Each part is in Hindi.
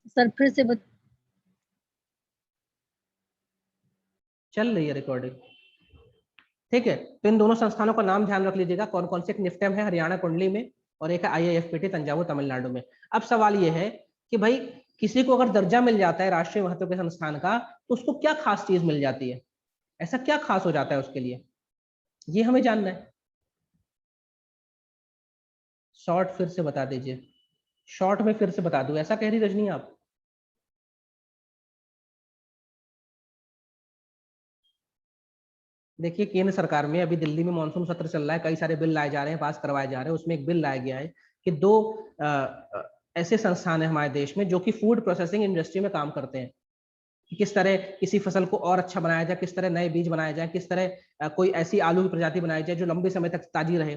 सर फिर से चल रही है रिकॉर्डिंग, ठीक है। तो इन दोनों संस्थानों का नाम ध्यान रख लीजिएगा, कौन कौन से। एक निफ्टेम है हरियाणा कुंडली में, और एक है IIFPT तंजावुर तमिलनाडु में। अब सवाल ये है कि भाई किसी को अगर दर्जा मिल जाता है राष्ट्रीय महत्व के संस्थान का, तो उसको क्या खास चीज मिल जाती है, ऐसा क्या खास हो जाता है उसके लिए, ये हमें जानना है। शॉर्ट फिर से बता दीजिए, शॉर्ट में फिर से बता दूं, ऐसा कह रही रजनी आप? देखिए केंद्र सरकार में अभी दिल्ली में मानसून सत्र चल रहा है, कई सारे बिल लाए जा रहे हैं, पास करवाए जा रहे हैं। उसमें एक बिल लाया गया है कि दो ऐसे संस्थान है हमारे देश में जो कि फूड प्रोसेसिंग इंडस्ट्री में काम करते हैं, कि किस तरह किसी फसल को और अच्छा बनाया जाए, किस तरह नए बीज बनाए जाए, किस तरह कोई ऐसी आलू की प्रजाति बनाई जाए जो लंबे समय तक ताजी रहे,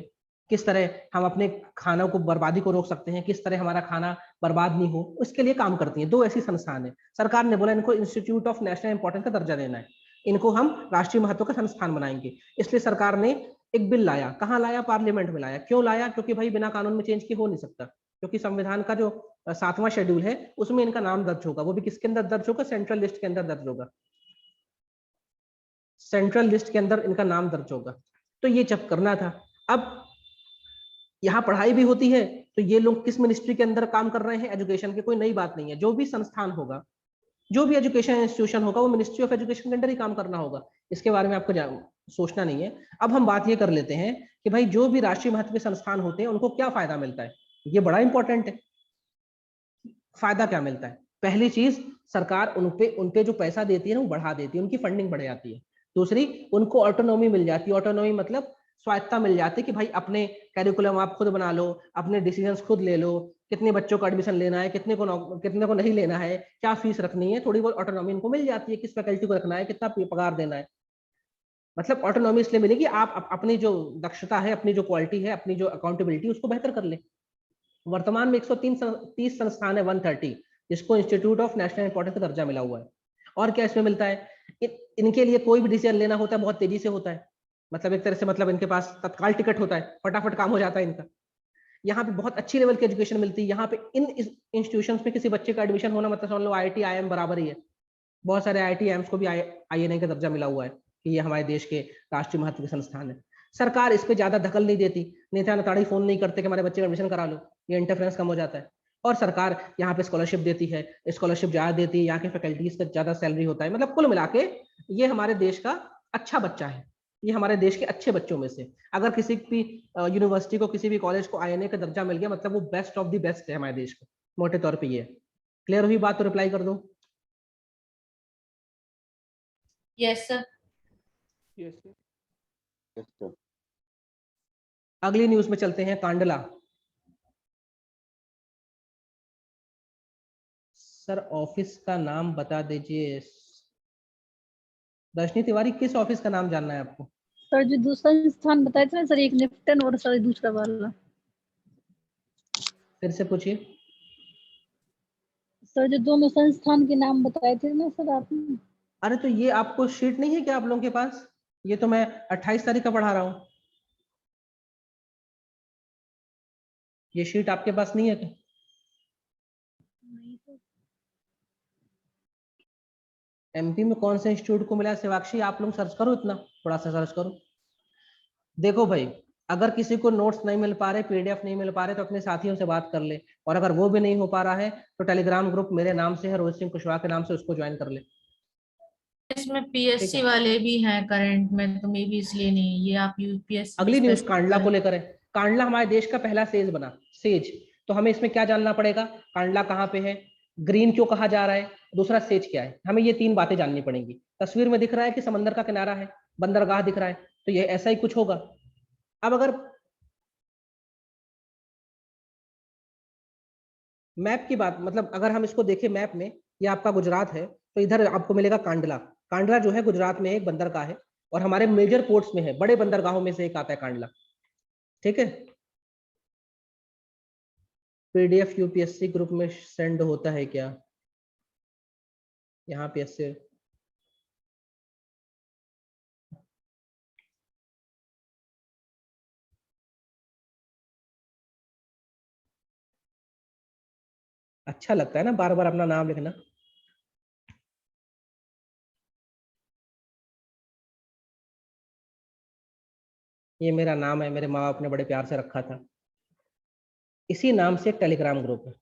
किस तरह हम अपने खानों को बर्बादी को रोक सकते हैं, किस तरह हमारा खाना बर्बाद नहीं हो, उसके लिए काम करती हैं। दो ऐसी संस्थान है, सरकार ने बोला इनको इंस्टीट्यूट ऑफ नेशनल इंपॉर्टेंस का दर्जा देना है, इनको हम राष्ट्रीय महत्व का संस्थान बनाएंगे। इसलिए सरकार ने एक बिल लाया, कहाँ लाया, पार्लियामेंट में लाया। क्यों लाया? क्योंकि भाई बिना कानून में चेंज किए हो नहीं सकता, क्योंकि संविधान का जो 7वां शेड्यूल है उसमें इनका नाम दर्ज होगा। वो भी किसके अंदर दर्ज होगा? सेंट्रल लिस्ट के अंदर दर्ज होगा, सेंट्रल लिस्ट के अंदर इनका नाम दर्ज होगा। तो ये जब करना था, अब यहाँ पढ़ाई भी होती है, तो ये लोग किस मिनिस्ट्री के अंदर काम कर रहे हैं? एजुकेशन के। कोई नई बात नहीं है, जो भी संस्थान होगा, जो भी एजुकेशन इंस्टीट्यूशन होगा, वो मिनिस्ट्री ऑफ एजुकेशन के अंदर ही काम करना होगा। इसके बारे में आपको सोचना नहीं है। अब हम बात ये कर लेते हैं कि भाई जो भी राष्ट्रीय महत्व के संस्थान होते हैं उनको क्या फायदा मिलता है, ये बड़ा इंपॉर्टेंट है। फायदा क्या मिलता है? पहली चीज, सरकार उनपे जो पैसा देती है ना वो बढ़ा देती है, उनकी फंडिंग बढ़ जाती है। दूसरी, उनको ऑटोनॉमी मिल जाती है। ऑटोनॉमी मतलब स्वायत्ता मिल जाती है कि भाई अपने कैरिकुलम आप खुद बना लो, अपने डिसीजंस खुद ले लो, कितने बच्चों का एडमिशन लेना है, कितने को नहीं लेना है, क्या फीस रखनी है, थोड़ी बहुत ऑटोनॉमी इनको मिल जाती है, किस फैकल्टी को रखना है, कितना पगार देना है। मतलब ऑटोनॉमी इसलिए मिलेगी आप अपनी जो दक्षता है, अपनी जो क्वालिटी है, अपनी जो अकाउंटेबिलिटी उसको बेहतर कर ले। वर्तमान में 130 संस्थान है, 130, जिसको इंस्टीट्यूट ऑफ नेशनल इंपॉर्टेंस का दर्जा मिला हुआ है। और क्या इसमें मिलता है? इनके लिए कोई भी डिसीजन लेना होता है बहुत तेजी से होता है, मतलब एक तरह से मतलब इनके पास तत्काल टिकट होता है, फटाफट काम हो जाता है इनका। यहाँ पे बहुत अच्छी लेवल की एजुकेशन मिलती है। यहाँ पे इन इंस्टीट्यूशन में किसी बच्चे का एडमिशन होना मतलब समझ लो IIT IIM बराबर ही है। बहुत सारे IIT IIMs को भी INA का दर्जा मिला हुआ है कि ये हमारे देश के राष्ट्रीय महत्व के संस्थान है। सरकार इस पे ज्यादा दखल नहीं देती, नेता नताड़ी फोन नहीं करते कि हमारे बच्चे का एडमिशन करा लो, ये इंटरफेरेंस कम हो जाता है। और सरकार यहाँ पे स्कॉलरशिप देती है, स्कॉलरशिप ज्यादा देती है, यहाँ के फैकल्टीज का ज्यादा सैलरी होता है। मतलब कुल मिला के ये हमारे देश का अच्छा बच्चा है, ये हमारे देश के अच्छे बच्चों में से। अगर किसी भी यूनिवर्सिटी को, किसी भी कॉलेज को INA का दर्जा मिल गया, मतलब वो बेस्ट ऑफ द बेस्ट है हमारे देश का, मोटे तौर पर ये। क्लियर हुई बात? तो रिप्लाई कर दो। Yes sir. अगली न्यूज में चलते हैं, कांडला। सर ऑफिस का नाम बता दीजिए। रजनी तिवारी, किस ऑफिस का नाम जानना है आपको? सर जो दूसरा स्थान बताए थे ना सर, एक निफ्टन और सर दूसरा वाला। फिर से पूछिए। सर जो दोनों संस्थान के नाम बताए थे ना सर आपने। अरे तो ये आपको शीट नहीं है क्या आप लोगों के पास? ये तो मैं 28 तारीख का पढ़ा रहा हूँ, ये शीट आपके पास नहीं है क्या? नहीं सर। MP में कौन से इंस्टीट्यूट को मिला है? शिवाक्षी आप लोग सर्च करो, इतना थोड़ा सा सर्च करो। देखो भाई, अगर किसी को नोट्स नहीं मिल पा रहे, PDF नहीं मिल पा रहे, तो अपने साथियों से बात कर ले। और अगर वो भी नहीं हो पा रहा है तो टेलीग्राम ग्रुप मेरे नाम से है, रोहित सिंह कुशवाहा के नाम से, उसको ज्वाइन कर ले। इसमें ठीक PSC है। वाले भी हैं करंट में, तो मे भी इसलिए नहीं, ये आप UPSC अगली न्यूज स्पेसिफिक कांडला कर। को लेकर है। कांडला हमारे देश का पहला सेज बना, सेज। तो हमें इसमें क्या जानना पड़ेगा? कांडला कहाँ पे है, ग्रीन क्यों कहा जा रहा है, दूसरा सेज क्या है, हमें ये 3 बातें जाननी पड़ेंगी। तस्वीर में दिख रहा है कि समंदर का किनारा है, बंदरगाह दिख रहा है, तो ये ऐसा ही कुछ होगा। अब अगर मैप की बात, मतलब अगर हम इसको देखें मैप में, ये आपका गुजरात है, तो इधर आपको मिलेगा कांडला। कांडला जो है गुजरात में एक बंदरगाह है, और हमारे मेजर पोर्ट्स में है, बड़े बंदरगाहों में से एक आता है कांडला। ठीक है। PDF UPSC ग्रुप में सेंड होता है क्या? यहाँ पे ऐसे अच्छा लगता है ना बार बार अपना नाम लिखना। ये मेरा नाम है, मेरे माँ बाप ने बड़े प्यार से रखा था। इसी नाम से एक टेलीग्राम ग्रुप है,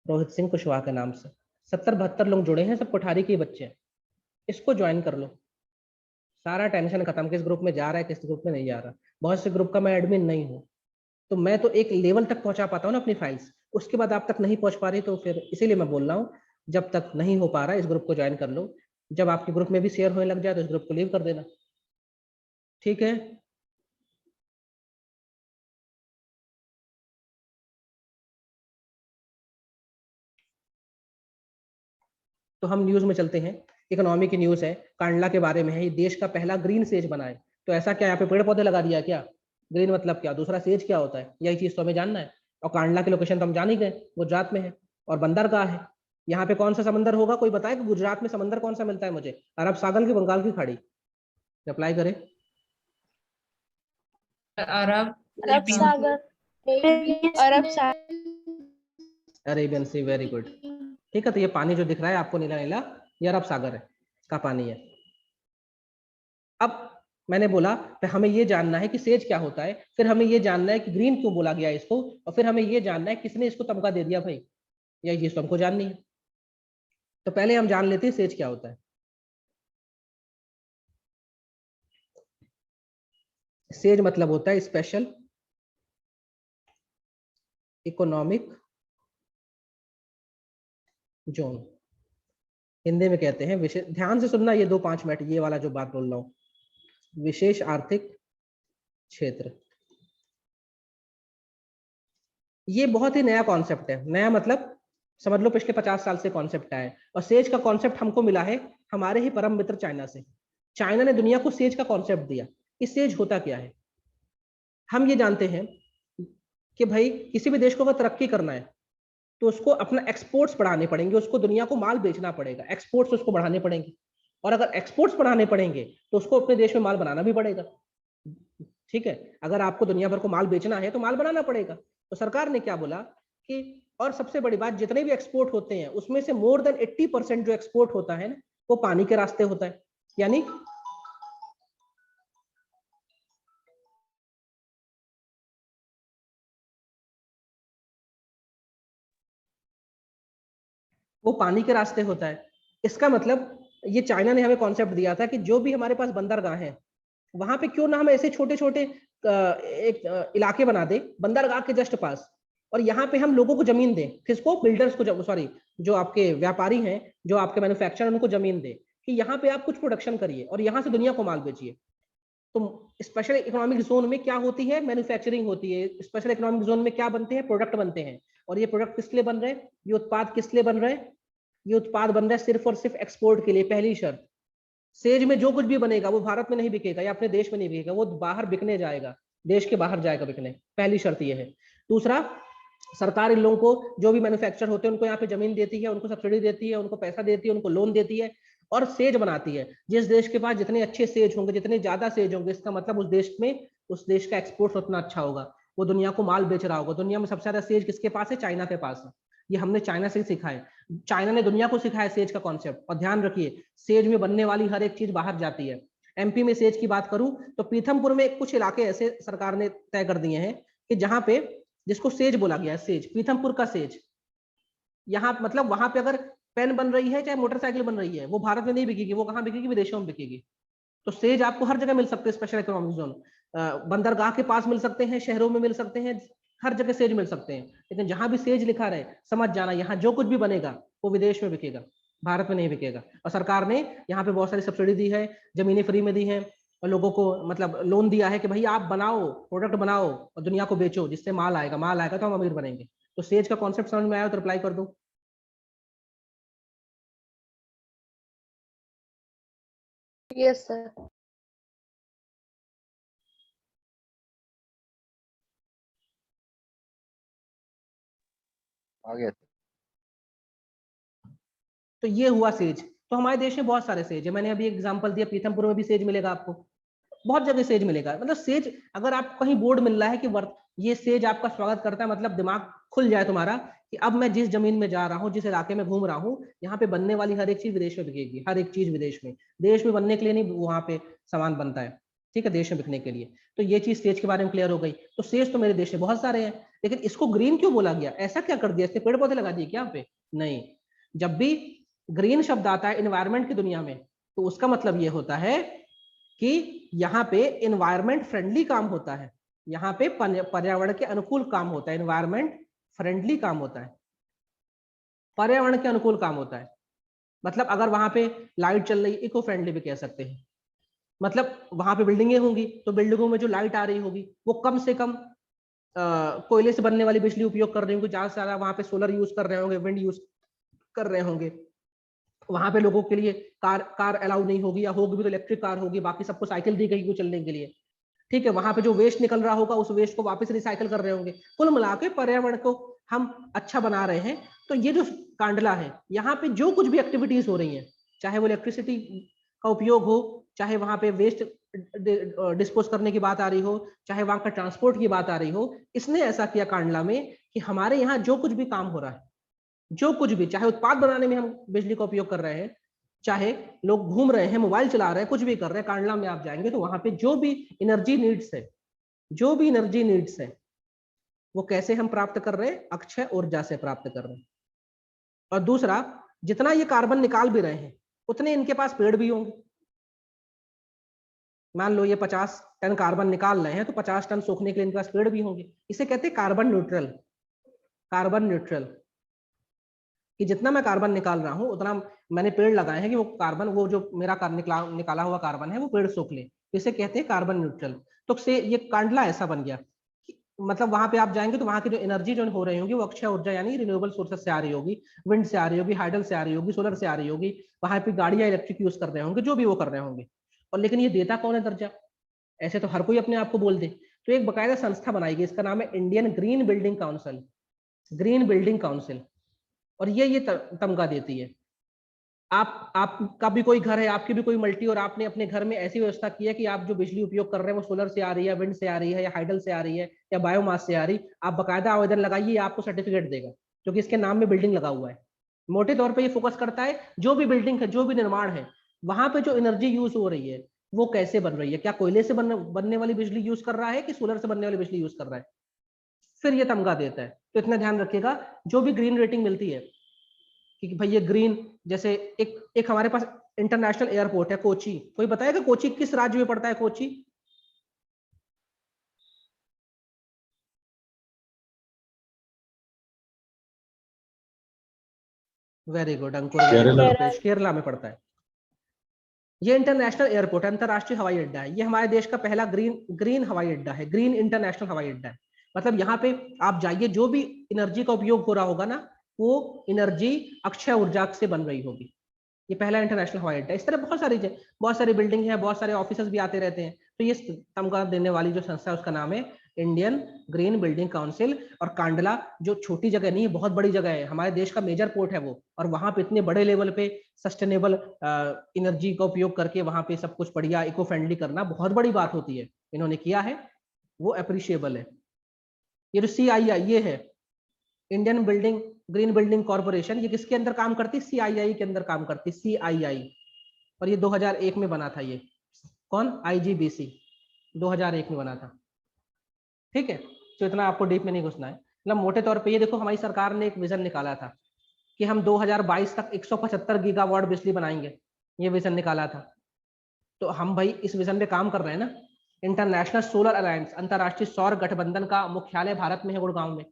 रोहित सिंह कुशवाहा के नाम से। 70-72 लोग जुड़े हैं, सब कोठारी के बच्चे हैं। इसको ज्वाइन कर लो, सारा टेंशन खत्म। किस ग्रुप में जा रहा है, किस ग्रुप में नहीं जा रहा। बहुत से ग्रुप का मैं एडमिन नहीं हूँ, तो मैं तो एक लेवल तक पहुंचा पाता हूँ ना अपनी फाइल्स, उसके बाद आप तक नहीं पहुंच पा रही, तो फिर इसीलिए मैं बोल रहा हूँ जब तक नहीं हो पा रहा है इस ग्रुप को ज्वाइन कर लो। जब आपके ग्रुप में भी शेयर होने लग जाए तो इस ग्रुप को लीव कर देना, ठीक है। तो हम न्यूज में चलते हैं। इकोनॉमी की न्यूज है, कांडला के बारे में है। ये देश का पहला ग्रीन सेज बना है। तो ऐसा क्या यहाँ पे पेड़ पौधे लगा दिया क्या? ग्रीन मतलब क्या, दूसरा सेज क्या होता है, यही चीज तो हमें जानना है। और कांडला की लोकेशन तो हम जान ही गए, गुजरात में है। और बंदरगाह है। यहाँ पे कौन सा समंदर होगा, कोई बताए कि गुजरात में समंदर कौन सा मिलता है मुझे? अरब सागर की, बंगाल की खाड़ी? रिप्लाई करें। अरब अरब सागर, अरब सागर। अरेबियन सी, वेरी गुड। ठीक है, तो ये पानी जो दिख रहा है आपको नीला नीला, ये अरब सागर है का पानी है। अब मैंने बोला कि हमें ये जानना है कि सेज क्या होता है, फिर हमें ये जानना है कि ग्रीन क्यों बोला गया इसको, और फिर हमें ये जानना है किसने इसको तमगा दे दिया भाई। यही चीज तो हमको जाननी है। तो पहले हम जान लेते हैं सेज क्या होता है। सेज मतलब होता है स्पेशल इकोनॉमिक जोन, हिंदी में कहते हैं विशेष। ध्यान से सुनना ये 2-5 मिनट, ये वाला जो बात बोल रहा हूँ, विशेष आर्थिक क्षेत्र। ये बहुत ही नया कॉन्सेप्ट है। नया मतलब समझ लो पिछले 50 साल से कॉन्सेप्ट आया है। और सेज का कॉन्सेप्ट हमको मिला है हमारे ही परम मित्र चाइना से। चाइना ने दुनिया को सेज का कॉन्सेप्ट दिया। इस सेज होता क्या है, हम ये जानते हैं कि भाई किसी भी देश को अगर तरक्की करना है तो उसको अपना एक्सपोर्ट्स बढ़ाने पड़ेंगे, उसको दुनिया को माल बेचना पड़ेगा, एक्सपोर्ट्स उसको बढ़ाने पड़ेंगे। और अगर एक्सपोर्ट्स बढ़ाने पड़ेंगे तो उसको अपने देश में माल बनाना भी पड़ेगा। ठीक है, अगर आपको दुनिया भर को माल बेचना है तो माल बनाना पड़ेगा। तो सरकार ने क्या बोला कि, और सबसे बड़ी बात, जितने भी एक्सपोर्ट होते हैं उसमें से मोर देन 80% जो एक्सपोर्ट होता है ना, वो पानी के रास्ते होता है। यानी वो पानी के रास्ते होता है। इसका मतलब ये चाइना ने हमें कॉन्सेप्ट दिया था कि जो भी हमारे पास बंदरगाह हैं, वहां पे क्यों ना हम ऐसे छोटे छोटे एक इलाके बना दे बंदरगाह के जस्ट पास, और यहाँ पे हम लोगों को जमीन दें। किसको? बिल्डर्स को, सॉरी, जो आपके व्यापारी हैं, जो आपके मैन्युफैक्चरर, उनको जमीन दे कि यहाँ पे आप कुछ प्रोडक्शन करिए और यहाँ से दुनिया को माल बेचिए। तो स्पेशल इकोनॉमिक जोन में क्या होती है? मैन्युफैक्चरिंग होती है। स्पेशल इकोनॉमिक जोन में क्या बनते हैं? प्रोडक्ट बनते हैं। और ये प्रोडक्ट किस लिए बन रहे हैं? ये उत्पाद किस लिए बन रहे हैं? ये उत्पाद बन रहा है सिर्फ और सिर्फ एक्सपोर्ट के लिए। पहली शर्त, सेज में जो कुछ भी बनेगा वो भारत में नहीं बिकेगा या अपने देश में नहीं बिकेगा, वो बाहर बिकने जाएगा, देश के बाहर जाएगा बिकने। पहली शर्त ये है। दूसरा, सरकार इन लोगों को, जो भी मैन्युफैक्चर होते हैं, उनको यहाँ पे जमीन देती है, उनको सब्सिडी देती है, उनको पैसा देती है, उनको लोन देती है और सेज बनाती है। जिस देश के पास जितने अच्छे सेज होंगे, जितने ज्यादा सेज होंगे, इसका मतलब उस देश में, उस देश का एक्सपोर्ट उतना अच्छा होगा, वो दुनिया को माल बेच रहा होगा। दुनिया में सबसे ज्यादा सेज किसके पास है? चाइना के पास है। ये हमने चाइना से ही सीखा है। चाइना ने दुनिया को सिखाया सेज का कॉन्सेप्ट। और ध्यान रखिए, सेज में बनने वाली हर एक चीज बाहर जाती है। एमपी में सेज की बात करूं तो पीथमपुर में कुछ इलाके ऐसे सरकार ने तय कर दिए हैं कि जहां पे, जिसको सेज बोला गया है, सेज, पीथमपुर का सेज, यहाँ मतलब वहां पे अगर पेन बन रही है, चाहे मोटरसाइकिल बन रही है, वो भारत में नहीं बिकेगी, वो कहाँ बिकेगी? विदेशों में बिकेगी। तो सेज आपको हर जगह मिल सकते हैं। स्पेशल इकोनॉमिक जोन बंदरगाह के पास मिल सकते हैं, शहरों में मिल सकते हैं, हर जगह सेज मिल सकते हैं। लेकिन जहां भी सेज लिखा रहे, समझ जाना यहाँ जो कुछ भी बनेगा वो विदेश में बिकेगा, भारत में नहीं बिकेगा। और सरकार ने यहाँ पे बहुत सारी सब्सिडी दी है, जमीनें फ्री में दी है, और लोगों को मतलब लोन दिया है कि भाई आप बनाओ, प्रोडक्ट बनाओ और दुनिया को बेचो, जिससे माल आएगा, माल आएगा तो हम अमीर बनेंगे। तो सेज का कॉन्सेप्ट समझ में आया तो रिप्लाई कर दो। Yes sir. आ गया। तो ये हुआ सेज। तो हमारे देश में बहुत सारे सेज है। मैंने अभी एग्जांपल दिया, पीथमपुर में भी सेज मिलेगा आपको, बहुत जगह सेज मिलेगा। मतलब सेज, अगर आप कहीं बोर्ड मिल रहा है कि ये सेज आपका स्वागत करता है, मतलब दिमाग खुल जाए तुम्हारा कि अब मैं जिस जमीन में जा रहा हूँ, जिस इलाके में घूम रहा हूँ, यहाँ पे बनने वाली हर एक चीज विदेश में बिकेगी, हर एक चीज विदेश में, देश में बनने के लिए नहीं वहां पे सामान बनता है, ठीक है, देश में बिकने के लिए। तो ये चीज सेज के बारे में क्लियर हो गई। तो सेज तो मेरे देश में बहुत सारे हैं, लेकिन इसको ग्रीन क्यों बोला गया, ऐसा क्या कर दिया, इसके पेड़ पौधे लगा दिए क्या यहाँ पे? नहीं, जब भी ग्रीन शब्द आता है एनवायरमेंट की दुनिया में, तो उसका मतलब ये होता है कि यहाँ पे एनवायरमेंट फ्रेंडली काम होता है, यहाँ पे पर्यावरण के अनुकूल काम होता है, एनवायरमेंट फ्रेंडली काम होता है, पर्यावरण के अनुकूल काम होता है। मतलब अगर वहां पे लाइट चल रही, इको फ्रेंडली भी कह सकते हैं। मतलब वहां पे बिल्डिंगें होंगी तो बिल्डिंगों में जो लाइट आ रही होगी वो कम से कम कोयले से बनने वाली बिजली उपयोग कर रहे होंगे, ज्यादा से ज्यादा वहां पे सोलर यूज कर रहे होंगे, विंड यूज कर रहे होंगे। वहां पे लोगों के लिए कार अलाउ नहीं होगी, या होगी भी तो इलेक्ट्रिक कार होगी, बाकी सबको साइकिल दी गई चलने के लिए, ठीक है। वहां पे जो वेस्ट निकल रहा होगा उस वेस्ट को वापस रिसाइकल कर रहे होंगे। कुल मिला के पर्यावरण को हम अच्छा बना रहे हैं। तो ये जो कांडला है, यहाँ पे जो कुछ भी एक्टिविटीज हो रही हैं, चाहे वो इलेक्ट्रिसिटी का उपयोग हो, चाहे वहां पे वेस्ट डिस्पोज करने की बात आ रही हो, चाहे वहां का ट्रांसपोर्ट की बात आ रही हो, इसने ऐसा किया कांडला में कि हमारे यहाँ जो कुछ भी काम हो रहा है, जो कुछ भी, चाहे उत्पाद बनाने में हम बिजली का उपयोग कर रहे हैं, चाहे लोग घूम रहे हैं, मोबाइल चला रहे हैं, कुछ भी कर रहे हैं, कांडला में आप जाएंगे तो वहां पे जो भी एनर्जी नीड्स है, जो भी एनर्जी नीड्स है, वो कैसे हम प्राप्त कर रहे हैं, अक्षय ऊर्जा से प्राप्त कर रहे हैं। और दूसरा, जितना ये कार्बन निकाल भी रहे हैं उतने इनके पास पेड़ भी होंगे। मान लो ये 50 टन कार्बन निकाल रहे हैं तो 50 टन सूखने के लिए इनके पास पेड़ भी होंगे। इसे कहते हैं कार्बन न्यूट्रल। कार्बन न्यूट्रल कि जितना मैं कार्बन निकाल रहा हूं उतना मैंने पेड़ लगाए हैं कि वो कार्बन, वो जो मेरा निकाला हुआ कार्बन है वो पेड़ सूख ले। इसे कहते हैं कार्बन न्यूट्रल। तो से ये कांडला ऐसा बन गया, मतलब वहां पे आप जाएंगे तो वहां की जो एनर्जी जो हो रही होगी वो अक्षय ऊर्जा यानी रिन्यूएबल सोर्सेस से आ रही होगी, विंड से आ रही होगी, हाइडल से आ रही होगी, सोलर से आ रही होगी। वहां पे गाड़ियां इलेक्ट्रिक यूज कर रहे होंगे, जो भी वो कर रहे होंगे। और लेकिन ये देता कौन है दर्जा? ऐसे तो हर कोई अपने आप को बोल दे। तो एक बकायदा संस्था बनाई गई, इसका नाम है Indian green building council. Green building council. और ये तमगा देती है। आपका भी कोई घर है, आपकी भी कोई मल्टी, और आपने अपने घर में ऐसी व्यवस्था की है कि आप जो बिजली उपयोग कर रहे हैं वो सोलर से आ रही है, विंड से आ रही है, या हाइडल से आ रही है, या बायोमास से आ रही, आप बकायदा आवेदन लगाइए, आपको सर्टिफिकेट देगा, क्योंकि इसके नाम में बिल्डिंग लगा हुआ है। मोटे तौर पर ये फोकस करता है जो भी बिल्डिंग है, जो भी निर्माण है, वहां पे जो एनर्जी यूज हो रही है वो कैसे बन रही है, क्या कोयले से बनने वाली बिजली यूज कर रहा है कि सोलर से बनने वाली बिजली यूज कर रहा है, फिर ये तमगा देता है। तो इतना ध्यान रखिएगा, जो भी ग्रीन रेटिंग मिलती है कि भाई ये ग्रीन, जैसे एक हमारे पास इंटरनेशनल एयरपोर्ट है कोची। कोई बताएगा कोची किस राज्य में पड़ता है? कोची वेरी गुड अंकुर, केरला में पड़ता है। ये इंटरनेशनल एयरपोर्ट है, अंतरराष्ट्रीय हवाई अड्डा है। ये हमारे देश का पहला ग्रीन हवाई अड्डा है, ग्रीन इंटरनेशनल हवाई अड्डा है। मतलब यहाँ पे आप जाइए, जो भी एनर्जी का उपयोग हो रहा होगा ना, वो एनर्जी अक्षय ऊर्जा से बन रही होगी। ये पहला इंटरनेशनल हवाई अड्डा। इस तरह बहुत सारी बिल्डिंग है, बहुत सारे ऑफिसर्स भी आते रहते हैं। तो ये तमगा देने वाली जो संस्था है उसका नाम है इंडियन ग्रीन बिल्डिंग काउंसिल। और कांडला जो छोटी जगह नहीं है, बहुत बड़ी जगह है, हमारे देश का मेजर पोर्ट है वो। और वहां पे इतने बड़े लेवल पे सस्टेनेबल एनर्जी का उपयोग करके वहां पे सब कुछ बढ़िया इको फ्रेंडली करना बहुत बड़ी बात होती है। इन्होंने किया है, वो अप्रिशिएबल है। ये जो CII ये है, Indian building green building corporation, ये किसके अंदर काम करती है? CII के अंदर काम करती है, CII। और ये 2001 में बना था। ये कौन? IGBC 2001 में बना था। ठीक है, तो इतना आपको डीप में नहीं घुसना है। मतलब मोटे तौर पे ये देखो, हमारी सरकार ने एक विजन निकाला था कि हम 2022 तक 175 गीगावाट बिजली बनाएंगे, ये विजन निकाला था। तो हम भाई इस विजन पे काम कर रहे हैं ना। इंटरनेशनल सोलर अलायंस, अंतरराष्ट्रीय सौर गठबंधन का मुख्यालय भारत में है, गुड़गांव में।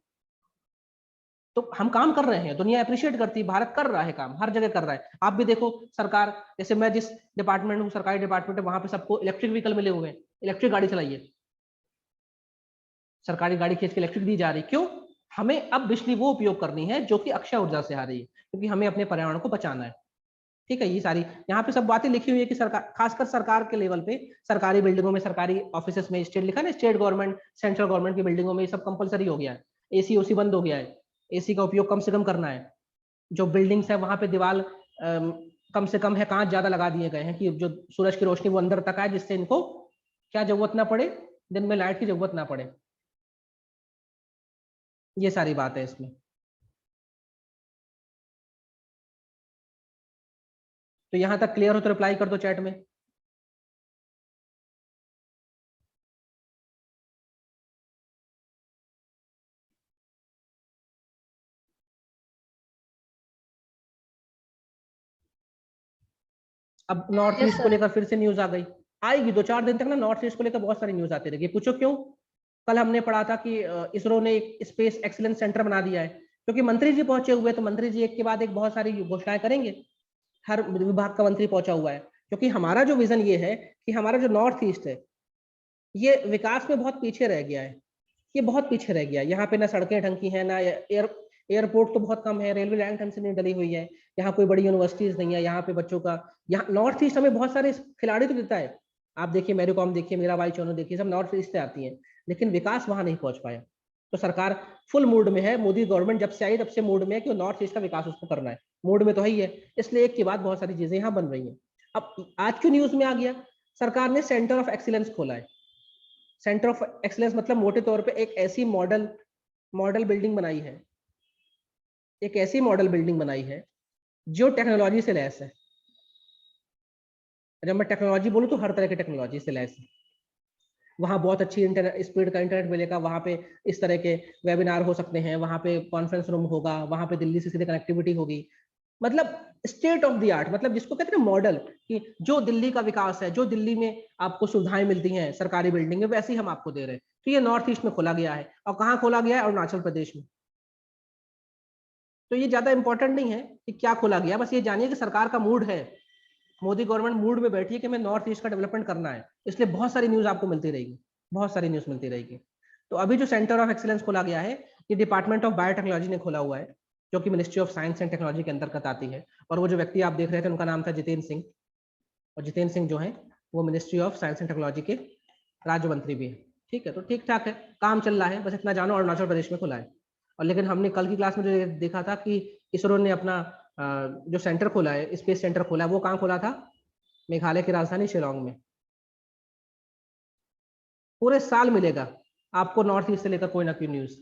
तो हम काम कर रहे हैं, दुनिया अप्रिशिएट करती है, भारत कर रहा है काम, हर जगह कर रहा है। आप भी देखो, सरकार, जैसे मैं जिस डिपार्टमेंट हूँ, सरकारी डिपार्टमेंट है, वहां पे सबको इलेक्ट्रिक व्हीकल मिले हुए हैं, इलेक्ट्रिक गाड़ी चलाइए, सरकारी गाड़ी खींच के इलेक्ट्रिक दी जा रही। क्यों? हमें अब बिजली वो उपयोग करनी है जो कि अक्षय ऊर्जा से आ रही है, क्योंकि हमें अपने पर्यावरण को बचाना है। ठीक है, ये सारी यहाँ पे सब बातें लिखी हुई है कि सरकार, खासकर सरकार के लेवल पे, सरकारी बिल्डिंगों में, सरकारी ऑफिस में, स्टेट लिखा है ना, स्टेट गवर्नमेंट, सेंट्रल गवर्नमेंट की बिल्डिंगों में ये सब कंपलसरी हो गया है। AC OC बंद हो गया है, AC का उपयोग कम से कम करना है। जो बिल्डिंग्स है वहां पे दीवार कम से कम है, कांच ज्यादा लगा दिए गए हैं कि जो सूरज की रोशनी वो अंदर तक आए, जिससे इनको क्या जरूरत ना पड़े, दिन में लाइट की जरूरत ना पड़े। ये सारी बात है इसमें। तो यहां तक क्लियर हो तो रिप्लाई कर दो चैट में। अब नॉर्थ Yes, ईस्ट को sir. लेकर फिर से न्यूज आ गई, आएगी 2-4 दिन तक ना, नॉर्थ ईस्ट को लेकर बहुत सारी न्यूज आती रहेगी। पूछो क्यों? कल हमने पढ़ा था कि इसरो ने एक स्पेस एक्सीलेंस सेंटर बना दिया है, क्योंकि मंत्री जी पहुंचे हुए, तो मंत्री जी एक के बाद एक बहुत सारी घोषणाएं करेंगे, हर विभाग का मंत्री पहुंचा हुआ है। क्योंकि हमारा जो विजन ये है कि हमारा जो नॉर्थ ईस्ट है ये विकास में बहुत पीछे रह गया है, ये बहुत पीछे रह गया है। यहाँ पे ना सड़कें ढंग की है, ना एयरपोर्ट तो बहुत कम है, रेलवे लाइन ढंग से नहीं डली हुई है, यहाँ कोई बड़ी यूनिवर्सिटीज नहीं है, यहाँ पे बच्चों का, यहाँ नॉर्थ ईस्ट हमें बहुत सारे खिलाड़ी तो देता है। आप देखिए मैरी कॉम देखिए, मीराबाई चानू देखिए, सब नॉर्थ ईस्ट से आती हैं, लेकिन विकास वहां नहीं पहुंच पाया। तो सरकार फुल मूड में है, मोदी गवर्नमेंट जब से आई तब से मूड में है कि नॉर्थ ईस्ट का विकास उसको करना है, मूड में तो है ही है, इसलिए एक के बाद बहुत सारी चीजें यहाँ बन रही हैं। अब आज की न्यूज में आ गया, सरकार ने सेंटर ऑफ एक्सीलेंस खोला है। सेंटर ऑफ एक्सीलेंस मतलब मोटे तौर पे एक ऐसी मॉडल बिल्डिंग बनाई है, एक ऐसी मॉडल बिल्डिंग बनाई है जो टेक्नोलॉजी से लैस है। जब मैं टेक्नोलॉजी बोलूँ तो हर तरह की टेक्नोलॉजी से लैस है। वहाँ बहुत अच्छी इंटरनेट स्पीड का इंटरनेट मिलेगा, वहाँ पे इस तरह के वेबिनार हो सकते हैं, वहाँ पे कॉन्फ्रेंस रूम होगा, वहाँ पे दिल्ली से सीधे कनेक्टिविटी होगी, मतलब स्टेट ऑफ द आर्ट, मतलब जिसको कहते हैं मॉडल, कि जो दिल्ली का विकास है, जो दिल्ली में आपको सुविधाएं मिलती हैं सरकारी बिल्डिंग में, वैसी हम आपको दे रहे हैं। तो ये नॉर्थ ईस्ट में खोला गया है, और कहाँ खोला गया है? अरुणाचल प्रदेश में। तो ये ज्यादा इंपॉर्टेंट नहीं है कि क्या खोला गया, बस ये जानिए कि सरकार का मूड है, मोदी गवर्नमेंट मूड में बैठी है कि हमें नॉर्थ ईस्ट का डेवलपमेंट करना है, इसलिए बहुत सारी न्यूज आपको मिलती रहेगी, बहुत सारी न्यूज मिलती रहेगी। तो अभी जो सेंटर ऑफ एक्सीलेंस खोला गया है, ये डिपार्टमेंट ऑफ बायोटेक्नोलॉजी ने खोला हुआ है, जो कि ministry of science and technology के अंतर्गत आती है। और वो जो व्यक्ति आप देख रहे थे उनका नाम था जितेंद्र सिंह, और जितेंद्र सिंह जो है वो ministry of science and technology के राज्य मंत्री भी है। ठीक है, तो ठीक ठाक है, काम चल रहा है, बस इतना जानो अरुणाचल प्रदेश में खुला है। और लेकिन हमने कल की क्लास में जो देखा था कि इसरो ने अपना जो सेंटर खोला है, स्पेस सेंटर खोला है, वो कहाँ खोला था? मेघालय की राजधानी शिलोंग में। पूरे साल मिलेगा आपको नॉर्थ ईस्ट से लेकर कोई ना कोई न्यूज।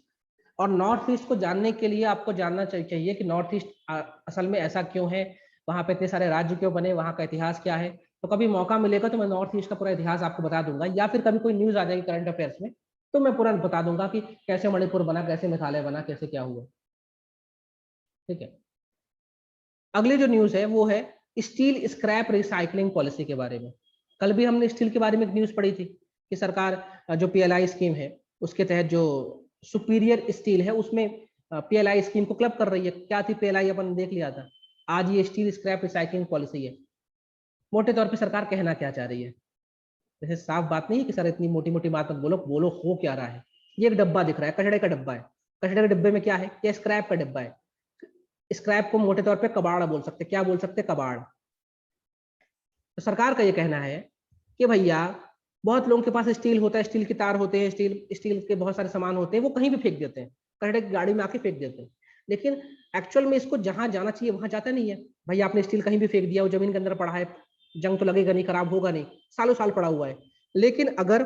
और नॉर्थ ईस्ट को जानने के लिए आपको जानना चाहिए कि नॉर्थ ईस्ट असल में ऐसा क्यों है, वहां पे इतने सारे राज्य क्यों बने, वहां का इतिहास क्या है। तो कभी मौका मिलेगा तो मैं नॉर्थ ईस्ट का पूरा इतिहास आपको बता दूंगा, या फिर कभी कोई न्यूज आ जाएगी करंट अफेयर्स में तो मैं पूरा बता दूंगा कि कैसे मणिपुर बना, कैसे मेघालय बना, कैसे क्या हुआ। ठीक है, अगली जो न्यूज है वो है स्टील स्क्रैप रिसाइकलिंग पॉलिसी के बारे में। कल भी हमने स्टील के बारे में एक न्यूज पढ़ी थी कि सरकार जो पीएलआई स्कीम है उसके तहत जो सुपीरियर स्टील है उसमें पीएलआई स्कीम को क्लब कर रही है। क्या थी पीएलआई, अपन देख लिया था। आज ये स्टील स्क्रैप रिसाइकलिंग पॉलिसी है। मोटे तौर पे सरकार कहना क्या चाह रही है? जैसे साफ बात नहीं है कि सर इतनी मोटी मोटी बात मत बोलो, बोलो हो क्या रहा है। ये एक डब्बा दिख रहा है, कचड़े का डब्बा है। कचड़े के डब्बे में क्या है? ये स्क्रैप का डब्बा है। स्क्रैप को मोटे तौर पे कबाड़ बोल सकते, क्या बोल सकते? कबाड़। तो सरकार का ये कहना है कि भैया बहुत लोगों के पास स्टील होता है, स्टील के तार होते हैं, स्टील के बहुत सारे सामान होते हैं, वो कहीं भी फेंक देते हैं, कचड़े की गाड़ी में आके फेंक देते हैं। लेकिन एक्चुअल में इसको जहां जाना चाहिए वहां जाता नहीं है। भाई आपने स्टील कहीं भी फेंक दिया, वो जमीन के अंदर पड़ा है, जंग तो लगेगा नहीं, खराब होगा नहीं, सालों साल पड़ा हुआ है। लेकिन अगर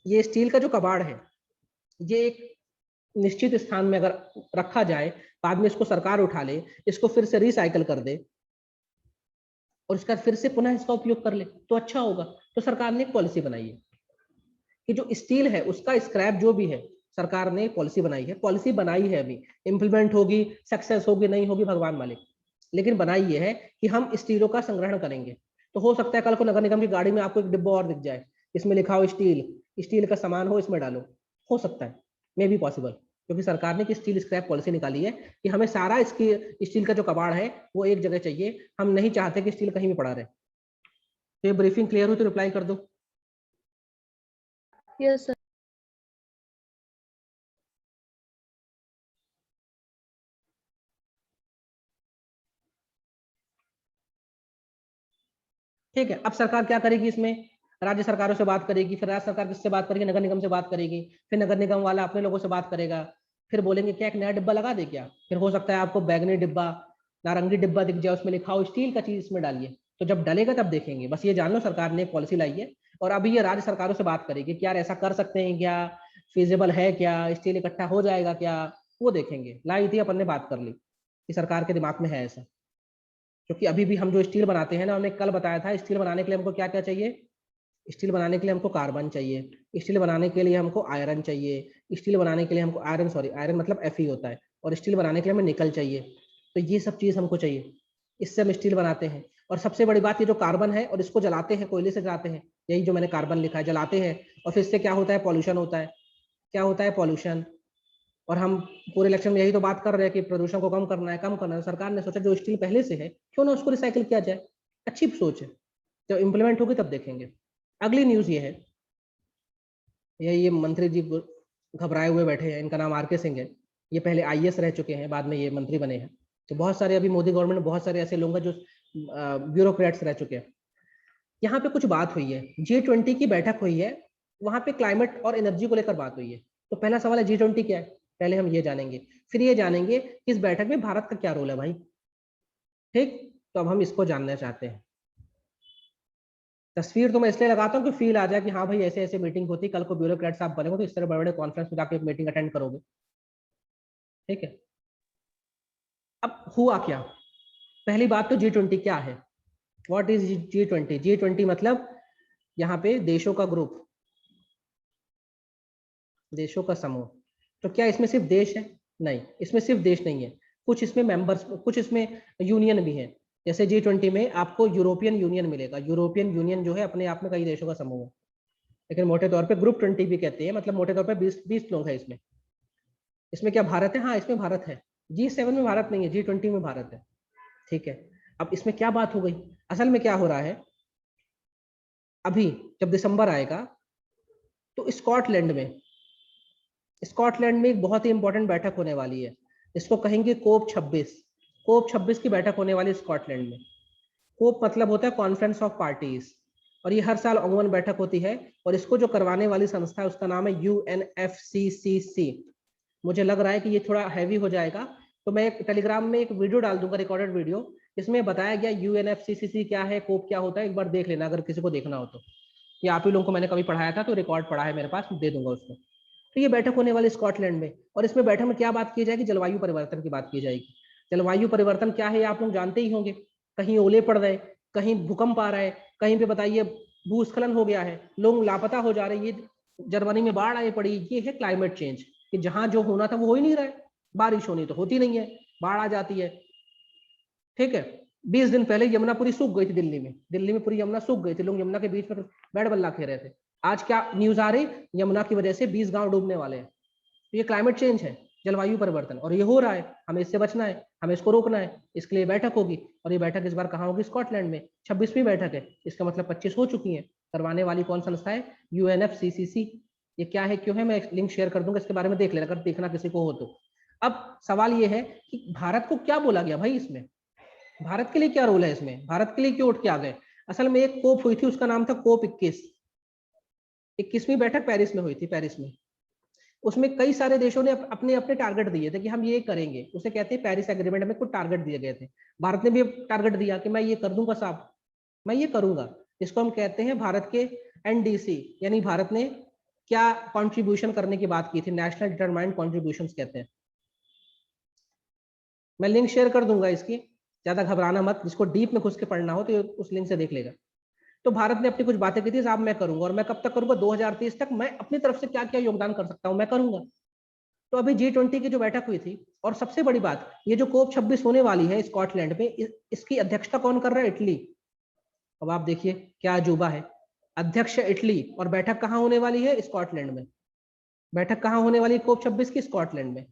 ये स्टील का जो कबाड़ है ये एक निश्चित स्थान में अगर रखा जाए, बाद में इसको सरकार उठा ले, इसको फिर से रिसाइकल कर दे और इसका फिर से पुनः इसका उपयोग कर ले तो अच्छा होगा। तो सरकार ने एक पॉलिसी बनाई है कि जो स्टील है उसका स्क्रैप जो भी है, सरकार ने पॉलिसी बनाई है। पॉलिसी बनाई है, अभी इम्प्लीमेंट होगी, सक्सेस होगी नहीं होगी भगवान मालिक, लेकिन बनाई ये है कि हम स्टीलों का संग्रहण करेंगे। तो हो सकता है कल को नगर निगम की गाड़ी में आपको एक डिब्बा और दिख जाए, इसमें लिखा हो स्टील का सामान हो इसमें डालो, हो सकता है, मे बी पॉसिबल, क्योंकि सरकार ने स्टील स्क्रैप पॉलिसी निकाली है कि हमें सारा इसकी स्टील का जो कबाड़ है वो एक जगह चाहिए, हम नहीं चाहते कि स्टील कहीं भी पड़ा रहे। तो ये ब्रीफिंग क्लियर हुई तो रिप्लाई कर दो। Yes, sir. ठीक है, अब सरकार क्या करेगी इसमें? राज्य सरकारों से बात करेगी, फिर राज्य सरकार किससे बात करेगी? नगर निगम से बात करेगी, फिर नगर निगम वाला अपने लोगों से बात करेगा, फिर बोलेंगे क्या एक नया डिब्बा लगा दे क्या? फिर हो सकता है आपको बैगनी डिब्बा, नारंगी डिब्बा दिख जाए, उसमें लिखा हो स्टील का चीज इसमें डालिए। तो जब डलेगा तब देखेंगे। बस ये जान लो सरकार ने एक पॉलिसी लाई है और अभी ये राज्य सरकारों से बात करेगी कि यार ऐसा कर सकते हैं क्या, फिजिबल है क्या, स्टील इकट्ठा हो जाएगा क्या, वो देखेंगे। लाई थी, अपन ने बात कर ली कि सरकार के दिमाग में है ऐसा, क्योंकि अभी भी हम जो स्टील बनाते हैं ना, हमने कल बताया था, स्टील बनाने के लिए हमको क्या क्या चाहिए। स्टील बनाने के लिए हमको कार्बन चाहिए, स्टील बनाने के लिए हमको आयरन चाहिए, स्टील बनाने के लिए हमको आयरन मतलब Fe होता है, और स्टील बनाने के लिए हमें निकल चाहिए। तो ये सब चीज़ हमको चाहिए, इससे हम स्टील बनाते हैं। और सबसे बड़ी बात, ये जो कार्बन है और इसको जलाते हैं, कोयले से जलाते हैं, यही जो मैंने कार्बन लिखा है, जलाते हैं, और फिर इससे क्या होता है, पॉल्यूशन होता है। क्या होता है, पॉल्यूशन। और हम पूरे इलेक्शन में यही तो बात कर रहे हैं कि प्रदूषण को कम करना है, कम करना है। सरकार ने सोचा जो स्टील पहले से है क्यों ना उसको रिसाइकिल किया जाए। अच्छी सोच है, जब इम्प्लीमेंट होगी तब देखेंगे। अगली न्यूज ये है, ये मंत्री जी घबराए हुए बैठे हैं, इनका नाम आर के सिंह है। ये पहले IAS रह चुके हैं, बाद में ये मंत्री बने हैं। तो बहुत सारे अभी मोदी गवर्नमेंट में बहुत सारे ऐसे लोग हैं जो ब्यूरोक्रेट्स रह चुके हैं। यहाँ पे कुछ बात हुई है, G20 की बैठक हुई है, वहां पे क्लाइमेट और एनर्जी को लेकर बात हुई है। तो पहला सवाल है G20 क्या है, पहले हम ये जानेंगे, फिर ये जानेंगे कि इस बैठक में भारत का क्या रोल है भाई। ठीक, तो अब हम इसको जानना चाहते हैं। तस्वीर तो मैं इसलिए लगाता हूँ कि फील आ जाए कि हाँ भाई ऐसे ऐसे मीटिंग होती, कल को ब्यूरोक्रेट्स आप बनेंगे तो इस तरह बड़े बड़े कॉन्फ्रेंस में जाकर मीटिंग अटेंड करोगे। ठीक है, अब हुआ क्या, पहली बात तो G20 क्या है, व्हाट इज G20। G20 मतलब यहाँ पे देशों का ग्रुप, देशों का समूह। तो क्या इसमें सिर्फ देश है, नहीं, इसमें सिर्फ देश नहीं है, कुछ इसमें मेंबर्स, कुछ इसमें यूनियन भी है। जैसे G20 में आपको यूरोपियन यूनियन मिलेगा। यूरोपियन यूनियन जो है अपने आप में कई देशों का समूह है, लेकिन मोटे तौर पे ग्रुप 20 भी कहते हैं, मतलब मोटे तौर पे 20 लोग हैं इसमें। इसमें क्या भारत है, हाँ इसमें भारत है। G7 में भारत नहीं है, G20 में भारत है। ठीक है, अब इसमें क्या बात हो गई, असल में क्या हो रहा है, अभी जब दिसंबर आएगा तो स्कॉटलैंड में एक बहुत ही इंपॉर्टेंट बैठक होने वाली है, इसको कहेंगे कोप 26। कोप 26 की बैठक होने वाली है स्कॉटलैंड में। कोप मतलब होता है कॉन्फ्रेंस ऑफ पार्टीज, और ये हर साल अमूमन बैठक होती है, और इसको जो करवाने वाली संस्था है उसका नाम है UNFCCC। मुझे लग रहा है कि ये थोड़ा हैवी हो जाएगा, तो मैं एक टेलीग्राम में एक वीडियो डाल दूंगा, रिकॉर्डेड वीडियो, इसमें बताया गया UNFCCC क्या है, कोप क्या होता है, एक बार देख लेना अगर किसी को देखना हो तो। ये आप ही लोगों को मैंने कभी पढ़ाया था, तो रिकॉर्ड पढ़ा है मेरे पास, दे दूंगा उसको। तो ये बैठक होने वाली स्कॉटलैंड में, और इसमें बैठक में क्या बात की जाएगी, जलवायु परिवर्तन की बात की जाएगी। जलवायु परिवर्तन क्या है आप लोग जानते ही होंगे, कहीं ओले पड़ रहे, कहीं भूकंप आ रहा है, कहीं पे बताइए भूस्खलन हो गया है, लोग लापता हो जा रहे हैं, ये जर्मनी में बाढ़ आई पड़ी। ये है क्लाइमेट चेंज, कि जहां जो होना था वो हो ही नहीं रहा है, बारिश होनी तो होती नहीं है, बाढ़ आ जाती है। ठीक है, 20 दिन पहले यमुना पूरी सूख गई थी दिल्ली में पूरी यमुना सूख गई थी, लोग यमुना के बीच में बैट बल्ला खेल रहे थे। आज क्या न्यूज आ रही, यमुना की वजह से 20 गांव डूबने वाले हैं। तो ये क्लाइमेट चेंज है, जलवायु परिवर्तन, और ये हो रहा है, हमें इससे बचना है, हमें इसको रोकना है। इसके लिए बैठक होगी, और ये बैठक इस बार कहाँ होगी, स्कॉटलैंड में। 26वीं बैठक है, इसका मतलब 25 हो चुकी है। करवाने वाली कौन संस्था है, UNFCCC। ये क्या है, क्यों है, मैं लिंक शेयर कर दूंगा, इसके बारे में देख लेना अगर देखना किसी को हो तो। अब सवाल ये है कि भारत को क्या बोला गया भाई इसमें, भारत के लिए क्या रोल है इसमें, भारत के लिए क्यों उठ के आ गए। असल में एक कोप हुई थी, उसका नाम था कोप 21वीं बैठक पेरिस में हुई थी, पेरिस में। उसमें कई सारे देशों ने अपने अपने टारगेट दिए थे कि हम ये करेंगे, उसे कहते हैं पेरिस एग्रीमेंट में कुछ टारगेट दिए गए थे। भारत ने भी टारगेट दिया कि मैं ये कर दूंगा साहब, मैं ये करूंगा। इसको हम कहते हैं भारत के NDC, यानी भारत ने क्या कंट्रीब्यूशन करने की बात की थी, नेशनल डिटरमाइंड कंट्रीब्यूशंस कहते हैं। मैं लिंक शेयर कर दूंगा इसकी, ज्यादा घबराना मत, जिसको डीप में घुस के पढ़ना हो तो उस लिंक से देख लेगा। तो भारत ने अपनी कुछ बातें की थी, साहब मैं करूंगा, और मैं कब तक करूंगा, 2030 तक मैं अपनी तरफ से क्या क्या योगदान कर सकता हूं मैं करूंगा। तो अभी G20 की जो बैठक हुई थी, और सबसे बड़ी बात, ये जो कोप 26 होने वाली है स्कॉटलैंड में, इसकी अध्यक्षता कौन कर रहा है, इटली। अब आप देखिए क्या अजूबा है, अध्यक्ष इटली, और बैठक कहाँ होने वाली है, स्कॉटलैंड में। बैठक कहाँ होने वाली है कोप 26 की, स्कॉटलैंड में।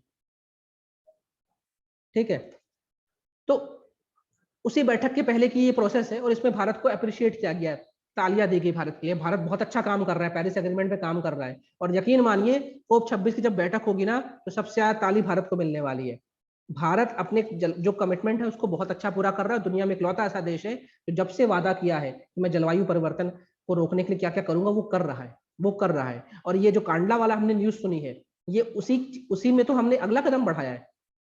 ठीक है, तो उसी बैठक के पहले की ये प्रोसेस है, और इसमें भारत को अप्रिशिएट किया गया है, तालियां दी गई भारत के लिए। भारत बहुत अच्छा काम कर रहा है, पेरिस एग्रीमेंट पे काम कर रहा है, और यकीन मानिए कोप 26 की जब बैठक होगी ना, तो सबसे ज्यादा ताली भारत को मिलने वाली है। भारत अपने जो कमिटमेंट है उसको बहुत अच्छा पूरा कर रहा है। दुनिया में इकलौता ऐसा देश है जो जब से वादा किया है कि मैं जलवायु परिवर्तन को रोकने के लिए क्या क्या करूंगा, वो कर रहा है। और ये जो कांडला वाला हमने न्यूज सुनी है, ये उसी में तो हमने अगला कदम बढ़ाया है।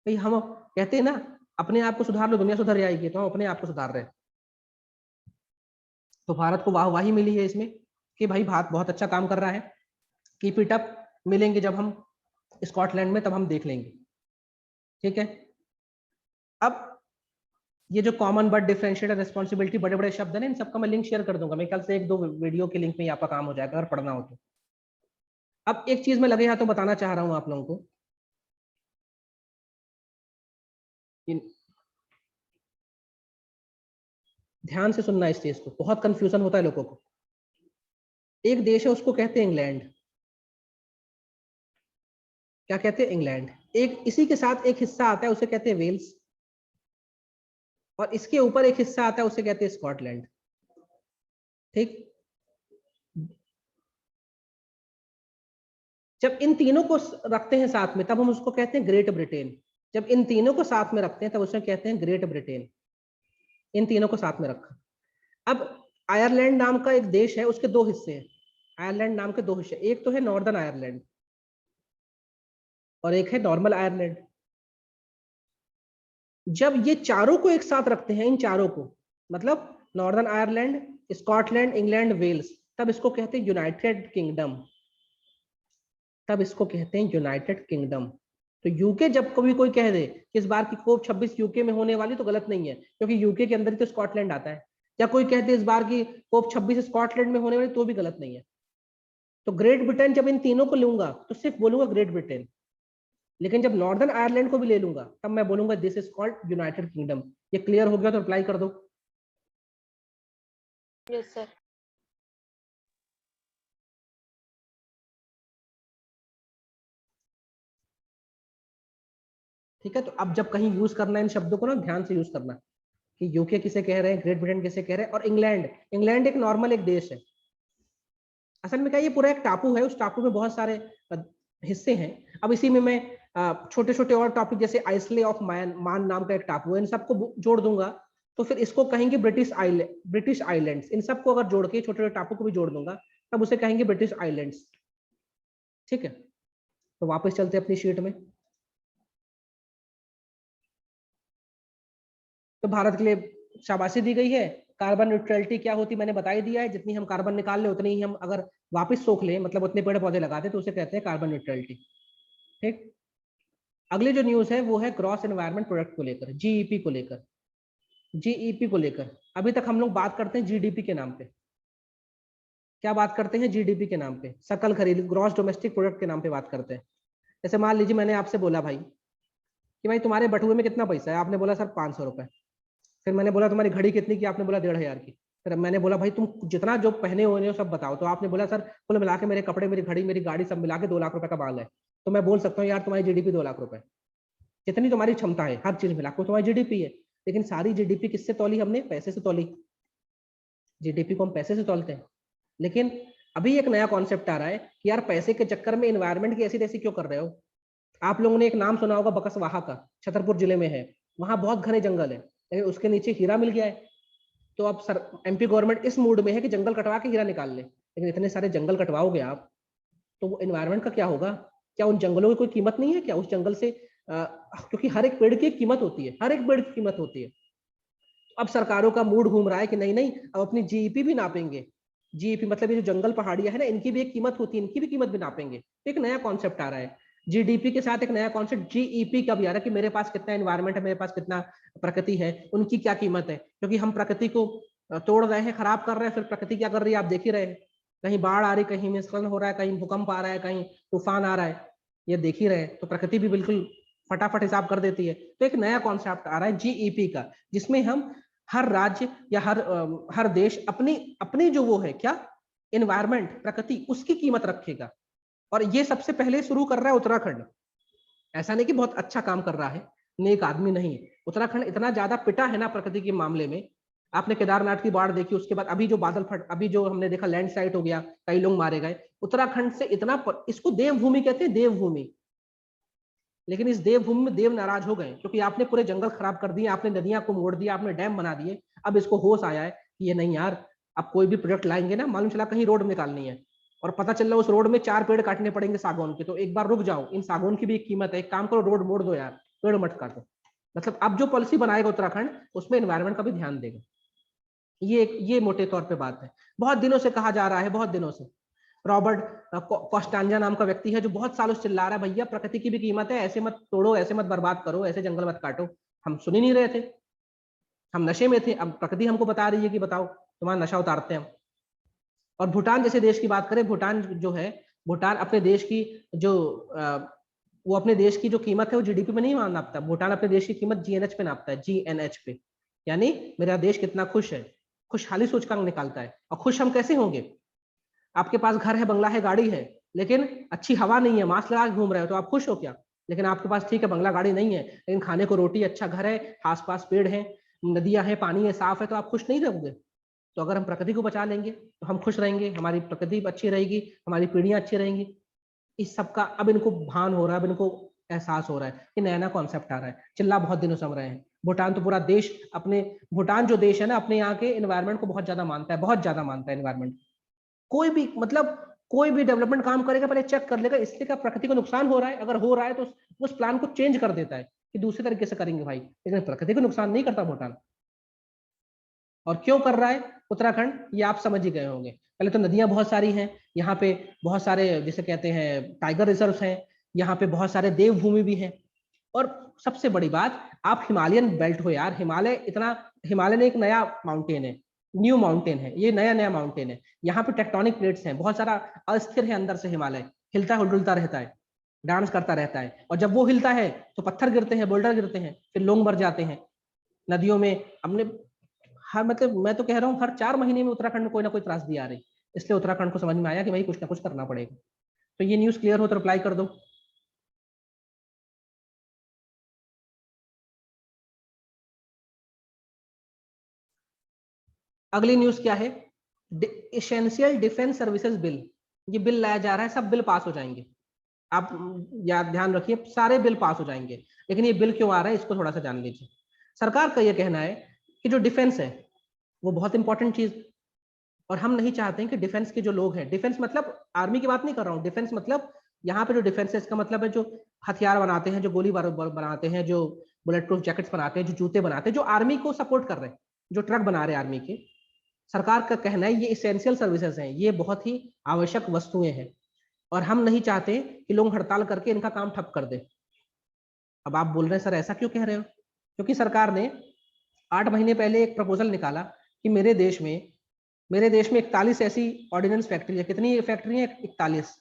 भाई हम कहते हैं ना, अपने आप को सुधार लो दुनिया सुधर जाएगी, तो हम अपने आप को सुधार रहे हैं। तो भारत को वाहवाही मिली है इसमें कि भाई भारत बहुत अच्छा काम कर रहा है, कीप इट अप। मिलेंगे जब हम स्कॉटलैंड में, तब हम देख लेंगे। ठीक है। अब ये जो कॉमन बट डिफरेंशिएटेड रिस्पॉन्सिबिलिटी बड़े बड़े शब्द हैं ना, इन सबका मैं लिंक शेयर कर दूंगा। मैं कल से 1-2 वीडियो के लिंक में यहाँ पर काम हो जाएगा अगर पढ़ना हो तो। अब एक चीज मैं लगे हाथों बताना चाह रहा हूं आप लोगों को, ध्यान से सुनना इस चीज को, बहुत कंफ्यूजन होता है लोगों को। एक देश है उसको कहते हैं इंग्लैंड। क्या कहते हैं? इंग्लैंड। एक इसी के साथ एक हिस्सा आता है उसे कहते हैं वेल्स, और इसके ऊपर एक हिस्सा आता है उसे कहते हैं स्कॉटलैंड। ठीक। जब इन तीनों को रखते हैं साथ में तब हम उसको कहते हैं ग्रेट ब्रिटेन। जब इन तीनों को साथ में रखते हैं तब उसे कहते हैं ग्रेट ब्रिटेन। इन तीनों को साथ में रखा। अब आयरलैंड नाम का एक देश है, उसके 2 हिस्से हैं। आयरलैंड नाम के 2 हिस्से, एक तो है नॉर्दर्न आयरलैंड और एक है नॉर्मल आयरलैंड। जब ये चारों को एक साथ रखते हैं, इन चारों को, मतलब Northern Ireland, Scotland, England, Wales, तब इसको कहते हैं यूनाइटेड किंगडम। तब इसको कहते हैं यूनाइटेड किंगडम। तो यूके जब कभी कोई कह दे कि इस बार की कोप 26 यूके में होने वाली, तो गलत नहीं है, क्योंकि यूके के अंदर ही तो स्कॉटलैंड आता है। या कोई कहते इस बार की कोप 26 स्कॉटलैंड में होने वाली, तो भी गलत नहीं है। तो ग्रेट ब्रिटेन जब इन तीनों को लूंगा तो सिर्फ बोलूंगा ग्रेट ब्रिटेन, लेकिन जब नॉर्दर्न आयरलैंड को भी ले लूंगा तब मैं बोलूंगा this is called United kingdom. ये क्लियर हो गया तो अप्लाई कर दो। Yes sir. ठीक है। तो अब जब कहीं यूज करना है इन शब्दों को ना, ध्यान से यूज करना कि यूके किसे कह रहे हैं, ग्रेट ब्रिटेन किसे कह रहे हैं, और इंग्लैंड। इंग्लैंड एक नॉर्मल एक देश है। असल में क्या, ये पूरा एक टापू है, उस टापू में बहुत सारे हिस्से हैं। अब इसी में मैं छोटे छोटे और टॉपिक, जैसे आइसले ऑफ मान नाम का एक टापू है, इन सबको जोड़ दूंगा तो फिर इसको कहेंगे ब्रिटिश आइलैंड्स। इन सबको अगर जोड़ के छोटे छोटे टापू को भी जोड़ दूंगा तब उसे कहेंगे ब्रिटिश आइलैंड्स। ठीक है। तो वापस चलते हैं अपनी शीट में। तो भारत के लिए शाबाशी दी गई है। कार्बन न्यूट्रलिटी क्या होती मैंने बता ही दिया है। जितनी हम कार्बन निकाल ले उतनी ही हम अगर वापस सोख लें, मतलब उतने पेड़ पौधे लगाते तो उसे कहते हैं कार्बन न्यूट्रलिटी। ठीक। अगली जो न्यूज है वो है ग्रॉस एनवायरनमेंट प्रोडक्ट को लेकर, जीईपी को लेकर। जीईपी को लेकर अभी तक हम लोग बात करते हैं जीडीपी के नाम पे। क्या बात करते हैं? जीडीपी के नाम पे, सकल खरीद, ग्रॉस डोमेस्टिक प्रोडक्ट के नाम पे बात करते हैं। जैसे मान लीजिए मैंने आपसे बोला भाई कि भाई तुम्हारे बटुए में कितना पैसा है, आपने बोला सर 500 रुपए। फिर मैंने बोला तुम्हारी घड़ी कितनी की, आपने बोला 1500 की। फिर मैंने बोला भाई तुम जितना जो पहने हुए हो सब बताओ, तो आपने बोला सर कुल मिला के मेरे कपड़े, मेरी घड़ी, मेरी गाड़ी सब मिला के 2 लाख रुपए का माल है। तो मैं बोल सकता हूँ यार तुम्हारी जीडीपी 2 लाख रुपए, जितनी तुम्हारी क्षमता है हर चीज मिला के तुम्हारी जीडीपी है। लेकिन सारी जीडीपी किससे तौली हमने? पैसे से तौली। जीडीपी को हम पैसे से तौलते हैं। लेकिन अभी एक नया कॉन्सेप्ट आ रहा है कि यार पैसे के चक्कर में इन्वायरमेंट की ऐसी तैसी क्यों कर रहे हो। आप लोगों ने एक नाम सुना होगा बकसवाहा का, छतरपुर जिले में है। वहां बहुत घने जंगल है, लेकिन उसके नीचे हीरा मिल गया है। तो अब सर एमपी गवर्नमेंट इस मूड में है कि जंगल कटवा के हीरा निकाल ले। लेकिन इतने सारे जंगल कटवाओगे आप तो वो एनवायरनमेंट का क्या होगा? क्या उन जंगलों की कोई कीमत नहीं है क्या? उस जंगल से क्योंकि हर एक पेड़ की एक कीमत होती है, हर एक पेड़ की कीमत होती है। अब सरकारों का मूड घूम रहा है कि नहीं नहीं अब अपनी जीईपी भी नापेंगे। जीईपी मतलब ये जो जंगल पहाड़ियां है ना, इनकी भी एक कीमत होती है, इनकी भी कीमत भी नापेंगे। एक नया कॉन्सेप्ट आ रहा है जीडीपी के साथ, एक नया कॉन्सेप्ट जीईपी का भी आ रहा है कि मेरे पास कितना एनवायरनमेंट है, मेरे पास कितना प्रकृति है, उनकी क्या कीमत है। क्योंकि हम प्रकृति को तोड़ रहे हैं, खराब कर रहे हैं, फिर प्रकृति क्या कर रही है आप देख ही रहे हैं। कहीं बाढ़ आ रही, कहीं हिमस्खलन हो रहा है, कहीं भूकंप आ रहा है, कहीं तूफान आ रहा है, ये देख ही रहे। तो प्रकृति भी बिल्कुल फटाफट हिसाब कर देती है। तो एक नया कॉन्सेप्ट आ रहा है जीईपी का, जिसमें हम हर राज्य या हर देश अपनी अपनी जो वो है क्या एनवायरनमेंट, प्रकृति, उसकी कीमत रखेगा। और ये सबसे पहले शुरू कर रहा है उत्तराखंड। ऐसा नहीं कि बहुत अच्छा काम कर रहा है, नेक आदमी नहीं। उत्तराखंड इतना ज्यादा पिटा है ना प्रकृति के मामले में। आपने केदारनाथ की बाढ़ देखी, उसके बाद अभी जो बादल फट, अभी जो हमने देखा लैंडस्लाइड हो गया, कई लोग मारे गए। उत्तराखंड से इतना इसको देवभूमि कहते हैं, देवभूमि। लेकिन इस देवभूमि में देव नाराज हो गए क्योंकि आपने पूरे जंगल खराब कर दिए, आपने नदियां को मोड़ दिया, आपने डैम बना दिए। अब इसको होश आया है कि ये नहीं यार, अब कोई भी प्रोडक्ट लाएंगे ना, मालूम चला कहीं रोड निकालनी है और पता चल रहा उस रोड में 4 पेड़ काटने पड़ेंगे सागौन के, तो एक बार रुक जाओ, इन सागौन की भी एक कीमत है। एक काम करो, रोड मोड़ दो यार, पेड़ मत काटो। मतलब अब जो पॉलिसी बनाएगा उत्तराखंड, उसमें एनवायरनमेंट का भी ध्यान देगा। ये मोटे तौर पे बात है। बहुत दिनों से कहा जा रहा है, बहुत दिनों से। रॉबर्ट कॉस्टांजा नाम का व्यक्ति है जो बहुत सालों से चिल्ला रहा है भैया प्रकृति की भी कीमत है, ऐसे मत तोड़ो, ऐसे मत बर्बाद करो, ऐसे जंगल मत काटो। हम सुन ही नहीं रहे थे, हम नशे में थे। अब प्रकृति हमको बता रही है कि बताओ तुम्हारा नशा उतारते हैं हम। और भूटान जैसे देश की बात करें, भूटान जो है, भूटान अपने देश की जो वो अपने देश की जो कीमत है वो जीडीपी में नहीं नापता। भूटान अपने देश की कीमत जीएनएच पे नापता है, जीएनएच पे, यानी मेरा देश कितना खुश है, खुशहाली सूचकांक निकालता है। और खुश हम कैसे होंगे? आपके पास घर है, बंगला है, गाड़ी है, लेकिन अच्छी हवा नहीं है, मास्क लगा के घूम रहे हो, तो आप खुश हो क्या? लेकिन आपके पास ठीक है बंगला गाड़ी नहीं है, लेकिन खाने को रोटी, अच्छा घर है, आसपास पेड़ है, नदियां हैं, पानी है, साफ है, तो आप खुश नहीं रहोगे? तो अगर हम प्रकृति को बचा लेंगे तो हम खुश रहेंगे, हमारी प्रकृति अच्छी रहेगी, हमारी पीढ़ियां अच्छी रहेंगी। इस सब का अब इनको भान हो रहा है, अब इनको एहसास हो रहा है कि नया नया कॉन्सेप्ट आ रहा है। चिल्ला बहुत दिनों से हम रहे हैं। भूटान तो पूरा देश अपने, भूटान जो देश है ना, अपने यहाँ के एनवायरनमेंट को बहुत ज्यादा मानता है, बहुत ज्यादा मानता है एनवायरनमेंट। कोई भी मतलब कोई भी डेवलपमेंट काम करेगा पहले चेक कर लेगा इससे क्या प्रकृति को नुकसान हो रहा है। अगर हो रहा है तो उस प्लान को चेंज कर देता है कि दूसरे तरीके से करेंगे भाई, लेकिन प्रकृति को नुकसान नहीं करता भूटान। और क्यों कर रहा है उत्तराखंड, ये आप समझ ही गए होंगे। पहले तो नदियां बहुत सारी हैं यहाँ पे, बहुत सारे जिसे कहते हैं टाइगर रिजर्व्स हैं यहाँ पे, बहुत सारे देवभूमि भी हैं। और सबसे बड़ी बात, आप हिमालयन बेल्ट हो यार, हिमालय इतना, हिमालय ने एक नया माउंटेन है, न्यू माउंटेन है, ये नया नया माउंटेन है। यहाँ पे टेक्टोनिक प्लेट्स हैं, बहुत सारा अस्थिर है अंदर से, हिमालय हिलता डुलता रहता है, डांस करता रहता है। और जब वो हिलता है तो पत्थर गिरते हैं, बोल्डर गिरते हैं, फिर लोग मर जाते हैं नदियों में। हमने हर मतलब मैं तो कह रहा हूँ हर 4 महीने में उत्तराखंड में कोई ना कोई त्रासदी आ रही, इसलिए उत्तराखंड को समझ में आया कि भाई कुछ ना कुछ करना पड़ेगा। तो ये न्यूज क्लियर हो तो रिप्लाई कर दो। अगली न्यूज क्या है? एसेंशियल डिफेंस सर्विसेज बिल, ये बिल लाया जा रहा है, सब बिल पास हो जाएंगे। आप याद ध्यान रखिए, सारे बिल पास हो जाएंगे। लेकिन ये बिल क्यों आ रहा है इसको थोड़ा सा जान लीजिए। सरकार का ये कहना है कि जो डिफेंस है वो बहुत इंपॉर्टेंट चीज, और हम नहीं चाहते हैं कि डिफेंस के जो लोग हैं, डिफेंस मतलब आर्मी की बात नहीं कर रहा हूँ, डिफेंस मतलब यहाँ पे जो डिफेंस है इसका मतलब है जो हथियार बनाते हैं, जो गोली बारूद बनाते हैं, जो बुलेट प्रूफ जैकेट्स बनाते हैं, जो जूते बनाते हैं, जो आर्मी को सपोर्ट कर रहे हैं, जो ट्रक बना रहे हैं आर्मी के। सरकार का कहना है ये इसेंशियल सर्विसेज हैं, ये बहुत ही आवश्यक वस्तुएं हैं, और हम नहीं चाहते कि लोग हड़ताल करके इनका काम ठप कर दे। अब आप बोल रहे हैं सर ऐसा क्यों कह रहे हो? क्योंकि सरकार ने 8 महीने पहले एक प्रपोजल निकाला कि मेरे देश में 41 ऐसी ऑर्डिनेंस फैक्ट्री है। कितनी फैक्ट्री है? 41।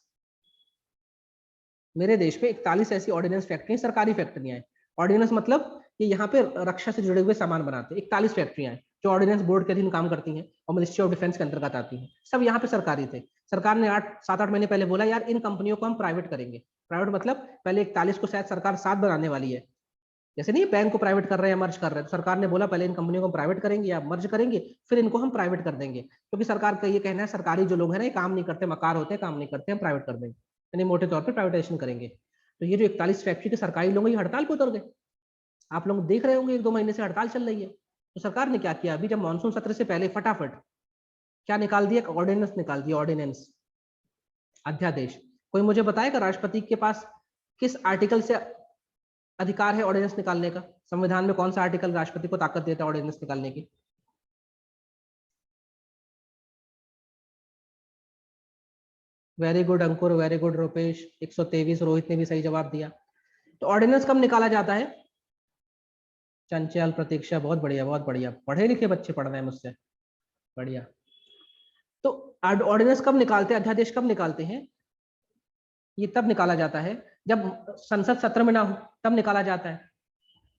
मेरे देश में 41 ऐसी ऑर्डिनेंस फैक्ट्री, सरकारी फैक्ट्रियां हैं। ऑर्डिनेंस मतलब ये यहाँ पे रक्षा से जुड़े हुए सामान बनाते हैं। 41 फैक्ट्रियां हैं जो ऑर्डिनेंस बोर्ड के अधीन काम करती हैं और मिनिस्ट्री ऑफ डिफेंस के अंतर्गत आती हैं। सब यहाँ पे सरकारी थे। सरकार ने 7-8 महीने पहले बोला यार इन कंपनियों को हम प्राइवेट करेंगे। प्राइवेट मतलब पहले 41 को शायद सरकार 7 बनाने वाली है, जैसे नहीं बैंक को प्राइवेट कर रहे हैं, मर्ज कर रहे हैं। तो सरकार ने बोला पहले इन कंपनियों को प्राइवेट करेंगे या मर्ज करेंगे, फिर इनको हम प्राइवेट कर देंगे। क्योंकि सरकार का ये कहना है सरकारी जो लोग हैं ना ये काम नहीं करते, मकार होते हैं, काम नहीं करते, हम प्राइवेट कर देंगे, यानी मोटे तौर पर प्राइवेटाइजेशन करेंगे। तो ये जो 41 फैक्ट्री के सरकारी लोग ये हड़ताल पे उतर गए। आप लोग देख रहे होंगे 1-2 महीने से हड़ताल चल रही है। तो सरकार ने क्या किया, अभी जब मानसून सत्र से पहले फटाफट क्या निकाल दिया, ऑर्डिनेंस निकाल दिया, ऑर्डिनेंस, अध्यादेश। कोई मुझे बताएगा राष्ट्रपति के पास किस आर्टिकल से अधिकार है ऑर्डिनेंस निकालने का? संविधान में कौन सा आर्टिकल राष्ट्रपति को ताकत देता है ऑर्डिनेंस निकालने की? वेरी गुड अंकुर, वेरी गुड रुपेश, 123। रोहित ने भी सही जवाब दिया। तो ऑर्डिनेंस कब निकाला जाता है? चंचल, प्रतीक्षा, बहुत बढ़िया, बहुत बढ़िया, पढ़े लिखे बच्चे पढ़ रहे हैं मुझसे, बढ़िया। तो ऑर्डिनेंस कब निकालते हैं, अध्यादेश कब निकालते हैं? ये तब निकाला जाता है जब संसद सत्र में ना हो, तब निकाला जाता है।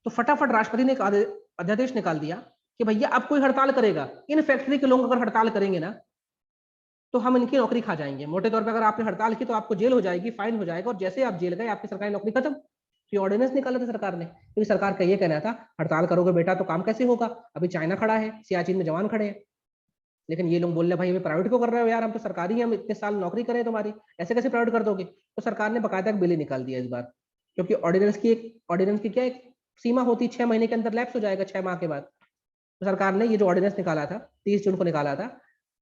तो फटाफट राष्ट्रपति ने एक अध्यादेश निकाल दिया कि भैया अब कोई हड़ताल करेगा, इन फैक्ट्री के लोग अगर हड़ताल करेंगे ना तो हम इनकी नौकरी खा जाएंगे। मोटे तौर पर अगर आपने हड़ताल की तो आपको जेल हो जाएगी, फाइन हो जाएगा, और जैसे आप जेल गए आपकी सरकारी नौकरी खत्म। तो ऑर्डिनेंस निकाला था सरकार ने, क्योंकि सरकार का ये कहना था हड़ताल करोगे बेटा तो काम कैसे होगा, अभी चाइना खड़ा है, सियाचिन में जवान खड़े हैं। लेकिन ये लोग बोल रहे भाई हमें प्राइवेट क्यों कर रहे हो यार, हम तो सरकारी हैं, हम इतने साल नौकरी करें तुम्हारी, ऐसे कैसे प्राइवेट कर दोगे? तो सरकार ने बकायदा एक बिल ही निकाल दिया इस बार, क्योंकि ऑर्डिनेंस की क्या एक सीमा होती, 6 महीने के अंदर लैप्स हो जाएगा, 6 माह के बाद। तो सरकार ने ये जो ऑर्डिनेंस निकाला था 30 जून को निकाला था,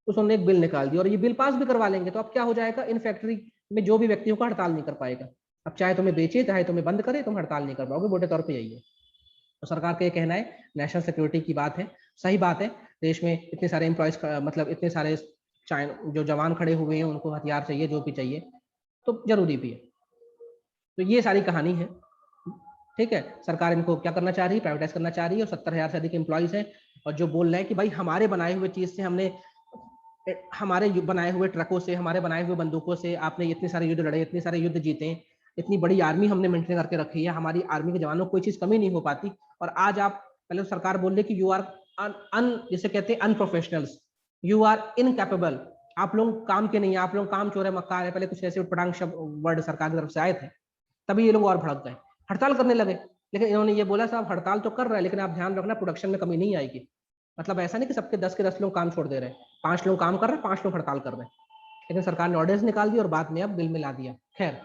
उसने एक बिल निकाल दिया, और ये बिल पास भी करवा लेंगे। तो अब क्या हो जाएगा, इन फैक्ट्री में जो भी व्यक्ति होगा हड़ताल नहीं कर पाएगा। अब चाहे तुम्हें बेचे चाहे तुम्हें बंद करे, तुम हड़ताल नहीं कर पाओगे, मोटे तौर पर यही है। तो सरकार का ये कहना है नेशनल सिक्योरिटी की बात है, सही बात है। देश में इतने सारे एम्प्लॉयज मतलब इतने सारे चाइना जो जवान खड़े हुए हैं उनको हथियार चाहिए, जो भी चाहिए, तो जरूरी भी है। तो ये सारी कहानी है। ठीक है, सरकार इनको क्या करना चाह रही है, प्राइवेटाइज करना चाह रही है, और 70,000 से अधिक एम्प्लॉइज हैं, और जो बोल रहे हैं कि भाई हमारे बनाए हुए चीज से हमने, हमारे बनाए हुए ट्रकों से, हमारे बनाए हुए बंदूकों से आपने इतने सारे युद्ध लड़े, इतने सारे युद्ध जीते, इतनी बड़ी आर्मी हमने मेंटेन करके रखी है, हमारी आर्मी के जवानों को कोई चीज कमी नहीं हो पाती, और आज आप पहले सरकार बोल रही कि यू आर जिसे कहते हैं अनप्रोफेशनल्स, यू आर इनकैपेबल, आप लोग काम के नहीं है, आप लोग काम चोर है, मक्कार है, पहले कुछ ऐसे उटपटांग शब्द वर्ड सरकार की तरफ से आए थे, तभी ये लोग और भड़क गए, हड़ताल करने लगे। लेकिन इन्होंने ये बोला साहब हड़ताल तो कर रहे हैं, लेकिन आप ध्यान रखना प्रोडक्शन में कमी नहीं आएगी। मतलब ऐसा नहीं कि सबके 10 के 10 लोग काम छोड़ दे रहे हैं, 5 लोग काम कर रहे हैं, 5 लोग हड़ताल कर रहे हैं, लेकिन सरकार ने ऑर्डर्स निकाल दिए और बाद में अब बिल में ला दिया। खैर,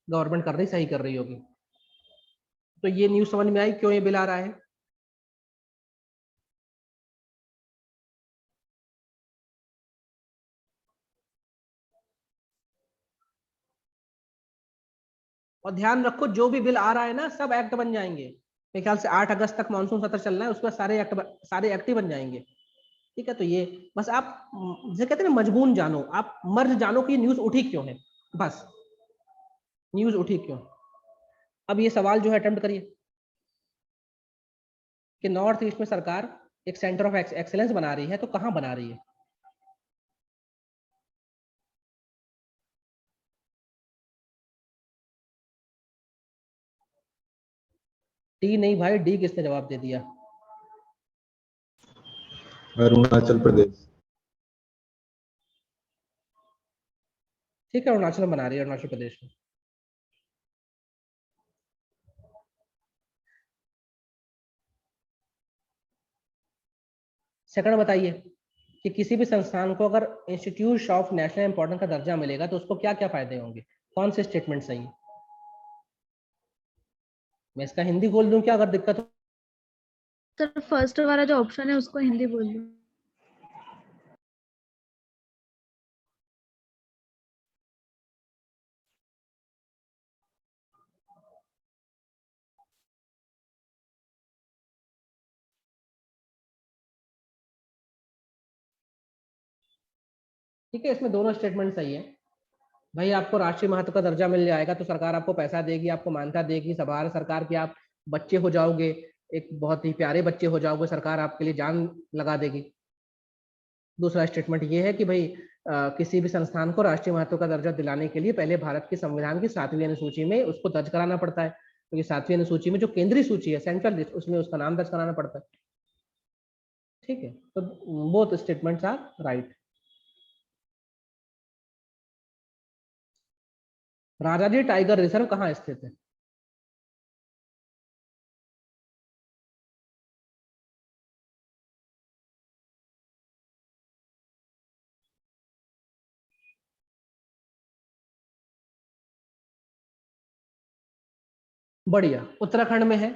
गवर्नमेंट कर रही, सही कर रही होगी। तो ये न्यूज समझ में आई क्यों ये बिल आ रहा है? और ध्यान रखो जो भी बिल आ रहा है ना, सब एक्ट बन जाएंगे। मेरे ख्याल से 8 अगस्त तक मानसून सत्र चलना है, उसके बाद सारे एक्ट ही बन जाएंगे। ठीक है, तो ये बस आप जैसे कहते हैं ना, मजबून जानो, आप मर्ज जानो कि न्यूज उठी क्यों है, बस न्यूज उठी क्यों। अब ये सवाल जो है अटेम्प्ट करिए कि नॉर्थ ईस्ट में सरकार एक सेंटर ऑफ एक्सीलेंस बना रही है, तो कहां बना रही है? डी नहीं भाई, डी किसने जवाब दे दिया? अरुणाचल प्रदेश। ठीक है, अरुणाचल बना रही है, अरुणाचल प्रदेश में। सेकंड बताइए कि किसी भी संस्थान को अगर इंस्टीट्यूट ऑफ नेशनल इंपॉर्टेंस का दर्जा मिलेगा तो उसको क्या क्या फायदे होंगे? कौन से स्टेटमेंट सही है? मैं इसका हिंदी बोल दूं क्या अगर दिक्कत हो? सर फर्स्ट वाला जो ऑप्शन है उसको हिंदी बोल दो। ठीक है, इसमें दोनों स्टेटमेंट सही है। भाई आपको राष्ट्रीय महत्व का दर्जा मिल जाएगा तो सरकार आपको पैसा देगी, आपको मान्यता देगी, सवार सरकार की आप बच्चे हो जाओगे, एक बहुत ही प्यारे बच्चे हो जाओगे, सरकार आपके लिए जान लगा देगी। दूसरा स्टेटमेंट ये है कि भाई किसी भी संस्थान को राष्ट्रीय महत्व का दर्जा दिलाने के लिए पहले भारत के संविधान की 7वीं अनुसूची में उसको दर्ज कराना पड़ता है, क्योंकि 7वीं अनुसूची में जो केंद्रीय सूची है, सेंट्रल लिस्ट, उसमें उसका नाम दर्ज कराना पड़ता है। ठीक है, तो both statements are right. Rajaji tiger reserve कहाँ स्थित है? बढ़िया, उत्तराखंड में है।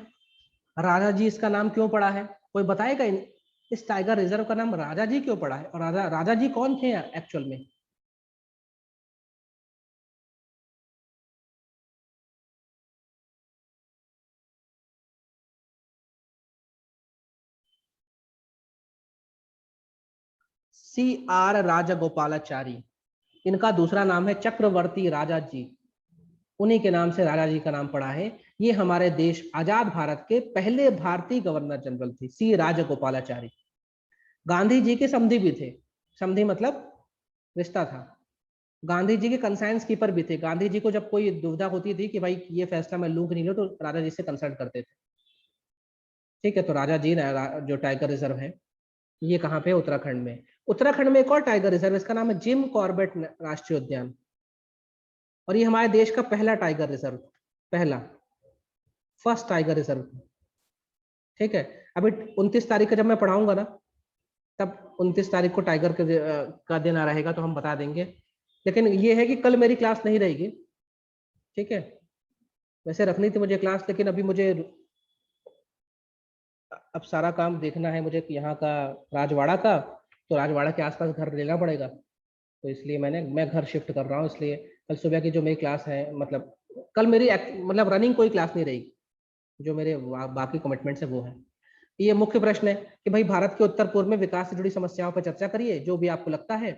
राजा जी इसका नाम क्यों पड़ा है, कोई बताएगा? इस टाइगर रिजर्व का नाम राजा जी क्यों पड़ा है, और राजा जी कौन थे एक्चुअल में? CR राजगोपालाचारी, इनका दूसरा नाम है चक्रवर्ती राजा जी, उन्हीं के नाम से राजा जी का नाम पड़ा है। ये हमारे देश आजाद भारत के पहले भारतीय गवर्नर जनरल थे, C राजगोपालाचारी। गांधी जी के समधी भी थे, समधी मतलब रिश्ता था। गांधी जी के कंसाइंस कीपर भी थे, गांधी जी को जब कोई दुविधा होती थी कि भाई ये फैसला मैं लूं कि नहीं लूं, तो राजा जी से कंसल्ट करते थे। ठीक है, तो राजा जी जो टाइगर रिजर्व है ये कहाँ पे? उत्तराखंड में। उत्तराखंड में एक और टाइगर रिजर्व, इसका नाम है जिम कॉर्बेट राष्ट्रीय उद्यान, और ये हमारे देश का पहला टाइगर रिजर्व, पहला फर्स्ट टाइगर रिजर्व। ठीक है, अभी 29 तारीख का जब मैं पढ़ाऊंगा ना, तब 29 तारीख को टाइगर का दिन आ रहेगा तो हम बता देंगे। लेकिन ये है कि कल मेरी क्लास नहीं रहेगी। ठीक है, वैसे रखनी थी मुझे क्लास, लेकिन अभी मुझे अब सारा काम देखना है मुझे यहाँ का, राजवाड़ा का, तो राजवाड़ा के आसपास घर लेना पड़ेगा, तो इसलिए मैं घर शिफ्ट कर रहा हूँ। इसलिए कल सुबह की जो मेरी क्लास है, मतलब कल मेरी मतलब रनिंग कोई क्लास नहीं रहेगी, जो मेरे बाकी कमिटमेंट्स है वो है। ये मुख्य प्रश्न है कि भाई भारत के उत्तर पूर्व में विकास से जुड़ी समस्याओं पर चर्चा करिए, जो भी आपको लगता है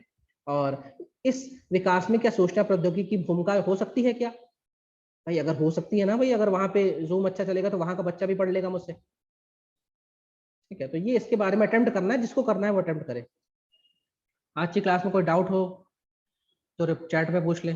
और इस विकास में क्या सूचना प्रौद्योगिकी की भूमिका हो सकती है क्या? भाई अगर हो सकती है ना भाई, अगर वहां पे जूम अच्छा चलेगा तो वहां का बच्चा भी पढ़ लेगा मुझसे। ठीक है, तो ये इसके बारे में अटेम्प्ट करना है, जिसको करना है वो अटेम्प्ट करे। आज की क्लास में कोई डाउट हो तो चैट में पूछ ले।